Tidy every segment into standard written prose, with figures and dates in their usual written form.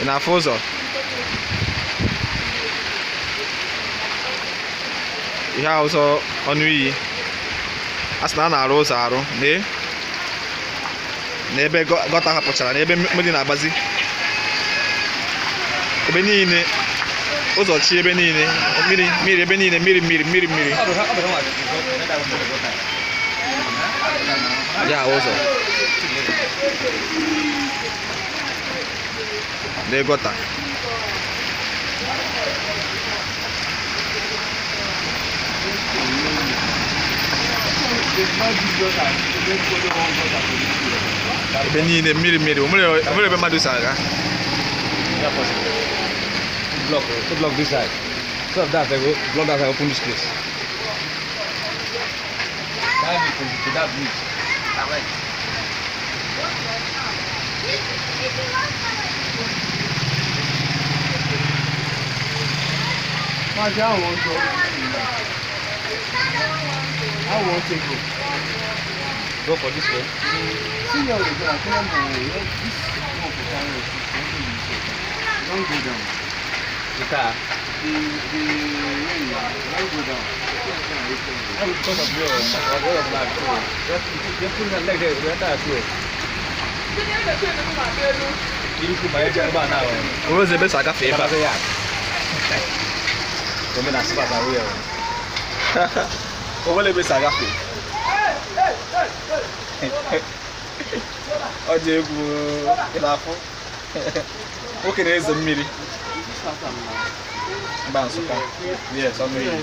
ị na-afụ ụzọ ihe a ụzọ ọnụ iyi a sị na a na-arụ ụzọ arụ n'ebe gọta hapụchara n'ebe mmiri na-agbazi ebe niile ụzọ chi ebe niile mmiri ebe niile mmiri ya ụzọ de gọta ebe niile mmiri o nwere ebe mmadụ si aga block this side. So that I go block that I open this place. To that bridge. Alright. I want to go. Go for this way. See how they go. I tell them this one for carry. Don't go down. The car. The rain. Don't go down. That was because of your way of life. Just put that leg there. We enter through. You could buy a jar now. o nwezi ebe si agafe ebe a Come in as far as I will. o nwere ebe si agafe ọ dị egwu ị na-afụ nwoke na-ezo mmiri mba Nsụka yes ọnụ iyi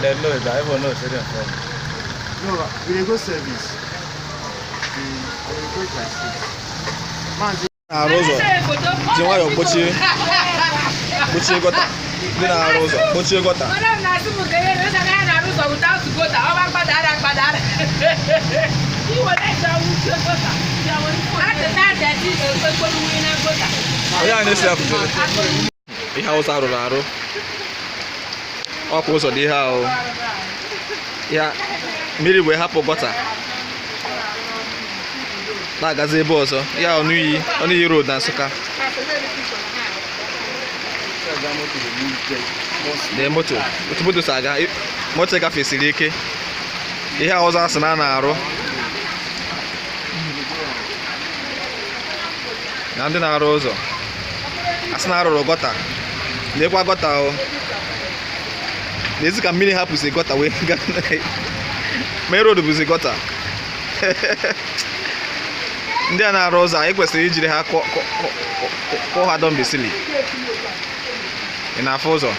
They know that everyone knows it. No, we dey go service. We dey go like this. Man, na-arụ ụzọ ji nwayọọ kpochie gọta ndị na-arụ ụzọ kpochie gọta onye a na-esi afụfere ihe ụzọ arụrụ arụ ọkwa ụzọ dị ihe ahụ ya mmiri wee hapụ gọta na-agazi ebe ọzọ ya ọnụ iyi road na Nsụka de moto otu moto si aga moto gafesiri ike ihe ọzọ asị na a na-arụ na ndị na-arụ ụzọ asị na arụrụ gọta lekwa gọta ahụ n'ezi ka mmiri hapụzi gọta wee main road bụzi gọta ndị a na-arụ ụzọ anyị kwesịrị ijiri ha kụọ ha dọmbisili ị na-afụ ụzọ